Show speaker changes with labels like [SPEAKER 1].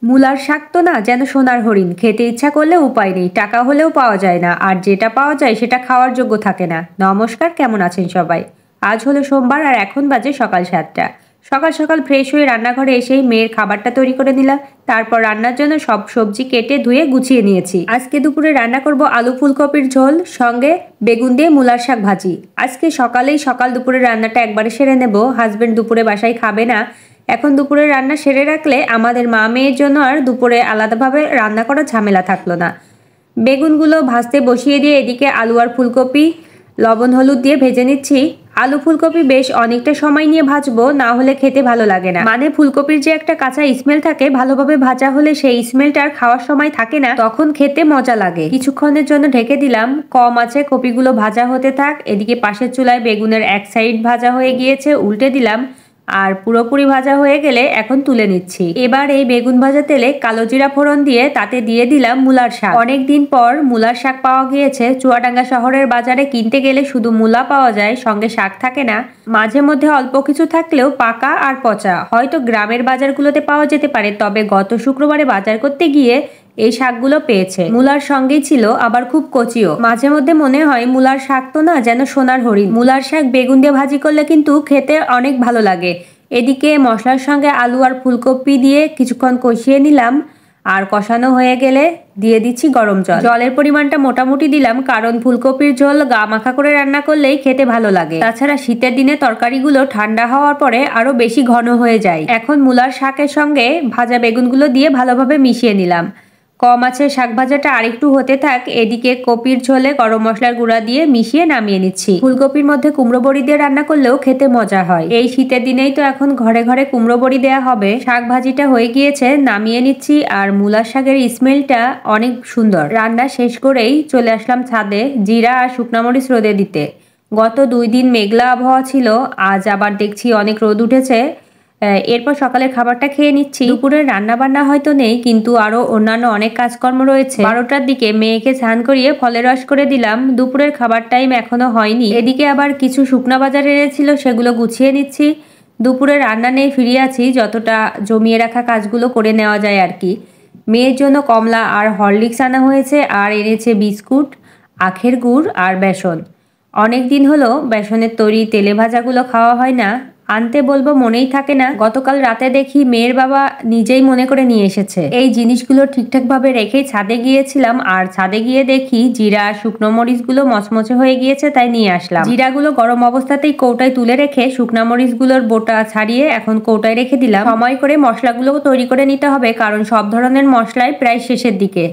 [SPEAKER 1] মূলার শাক তো না যেন সোনার হরিণ, খেতে ইচ্ছা করলে উপায় নেই, টাকা হলেও পাওয়া যায় না, আর যেটা পাওয়া যায় সেটা খাওয়ার যোগ্য থাকে না। নমস্কার, কেমন আছেন সবাই? আজ হলো সোমবার আর এখন বাজে সকাল 7টা। সকাল সকাল ফ্রেশ হয়ে রান্নাঘরে এসেই মেয়ের খাবারটা তৈরি করে নিলাম। তারপর রান্নার জন্য সব সবজি কেটে ধুয়ে গুছিয়ে নিয়েছি। আজকে দুপুরে রান্না করব আলু ফুলকপির ঝোল, সঙ্গে বেগুন দিয়ে মূলার শাক ভাজি। আজকে সকাল দুপুরে রান্নাটা একবারে সেরে নেব। হাজবেন্ড দুপুরে বাসায় খাবে না। এখন দুপুরে রান্না সেরে রাখলে আমাদের মা মেয়ের জন্য আর দুপুরে আলাদাভাবে রান্না করার ঝামেলা থাকলো না। বেগুনগুলো ভাজতে বসিয়ে দিয়ে এদিকে আলু আর ফুলকপি লবণ হলুদ দিয়ে ভেজে নিচ্ছি। আলু ফুলকপি বেশ অনেকটা সময় নিয়ে ভাজবো, না হলে খেতে ভালো লাগে না। মানে ফুলকপির যে একটা কাঁচা স্মেল থাকে, ভালোভাবে ভাজা হলে সেই স্মেলটা আর খাওয়ার সময় থাকে না, তখন খেতে মজা লাগে। কিছুক্ষণের জন্য ঢেকে দিলাম। কম আছে কপিগুলো ভাজা হতে থাক। এদিকে পাশের চুলায় বেগুনের এক সাইড ভাজা হয়ে গিয়েছে, উল্টে দিলাম। আর পুরোপুরি ভাজা হয়ে গেলে এখন তুলে নিচ্ছি। এবার এই বেগুন ভাজা তেলে কালো জিরা ফোড়ন দিয়ে তাতে দিয়ে দিলাম মূলার শাক। অনেকদিন পর মূলার শাক পাওয়া গিয়েছে। চুয়াডাঙ্গা শহরের বাজারে কিনতে গেলে শুধু মূলা পাওয়া যায়, সঙ্গে শাক থাকে না। মাঝে মধ্যে অল্প কিছু থাকলেও পাকা আর পচা। হয়তো গ্রামের বাজারগুলোতে পাওয়া যেতে পারে, তবে গত শুক্রবারে বাজার করতে গিয়ে এই শাকগুলো পেয়েছে। মূলার সঙ্গেই ছিল আবার খুব কচিও। মাঝে মধ্যে মনে হয় মূলার শাক তো না যেন সোনার হরিণ। মূলার শাক বেগুন দিয়ে ভাজি করলে কিন্তু খেতে অনেক ভালো লাগে। এদিকে মশলার সঙ্গে আলু আর ফুলকপি দিয়ে কিছুক্ষণ কষিয়ে নিলাম। আর কষানো হয়ে গেলে দিয়ে দিচ্ছি গরম জল। জলের পরিমাণটা মোটামুটি দিলাম, কারণ ফুলকপির ঝোল গা মাখা করে রান্না করলেই খেতে ভালো লাগে। তাছাড়া শীতের দিনে তরকারিগুলো ঠান্ডা হওয়ার পরে আরো বেশি ঘন হয়ে যায়। এখন মূলার শাকের সঙ্গে ভাজা বেগুনগুলো দিয়ে ভালোভাবে মিশিয়ে নিলাম। কম আছে শাক ভাজাটা আরেকটু হতে থাক। এদিকে কপির ঝোলে গরম মশলার গুঁড়া দিয়ে মিশিয়ে নামিয়ে নিচ্ছি। ফুলকপির মধ্যে কুমড়ো বড়ি দিয়ে রান্না করলেও খেতে মজা হয়। এই শীতের দিনেই তো এখন ঘরে ঘরে কুমড়ো বড়ি দেওয়া হবে। শাক ভাজিটা হয়ে গিয়েছে, নামিয়ে নিচ্ছি। আর মূলার শাকের স্মেলটা অনেক সুন্দর। রান্না শেষ করেই চলে আসলাম ছাদে জিরা আর শুকনো মরিচ রোদে দিতে। গত 2 দিন মেঘলা আবহাওয়া ছিল, আজ আবার দেখছি অনেক রোদ উঠেছে। এরপর সকালের খাবারটা খেয়ে নিচ্ছি। দুপুরের রান্না বান্না হয়তো নেই, কিন্তু আরো অন্যান্য অনেক কাজকর্ম রয়েছে। 12টার দিকে মেয়েকে স্নান করিয়ে ফলের রস করে দিলাম। দুপুরের খাবার টাইম এখনো হয়নি। এদিকে আবার কিছু শুকনা বাজার এনেছিল, সেগুলো গুছিয়ে নিচ্ছি। দুপুরে রান্না নেই, ফিরে আছি। যতটা জমিয়ে রাখা কাজগুলো করে নেওয়া যায় আর কি। মেয়ের জন্য কমলা আর হরলিক্স আনা হয়েছে, আর এনেছে বিস্কুট, আখের গুড় আর বেসন। অনেক দিন হলো বেসনের তৈরি তেলে ভাজাগুলো খাওয়া হয় না। আনতে বলবো মনেই থাকে না। গতকাল রাতে দেখি মেয়ের বাবা নিজেই মনে করে নিয়ে এসেছে। এই জিনিসগুলো ঠিকঠাক ভাবে রেখেই ছাদে গিয়েছিলাম, আর ছাদে গিয়ে দেখি জিরা শুকনো মরিচগুলো মচমচে হয়ে গিয়েছে, তাই নিয়ে আসলাম। জিরাগুলো গরম অবস্থাতেই কৌটায় তুলে রেখে শুকনো মরিচগুলোর বোটা ছাড়িয়ে এখন কৌটায় রেখে দিলাম। সময় করে মশলাগুলো তৈরি করে নিতে হবে, কারণ সব ধরনের মশলাই প্রায় শেষের দিকে।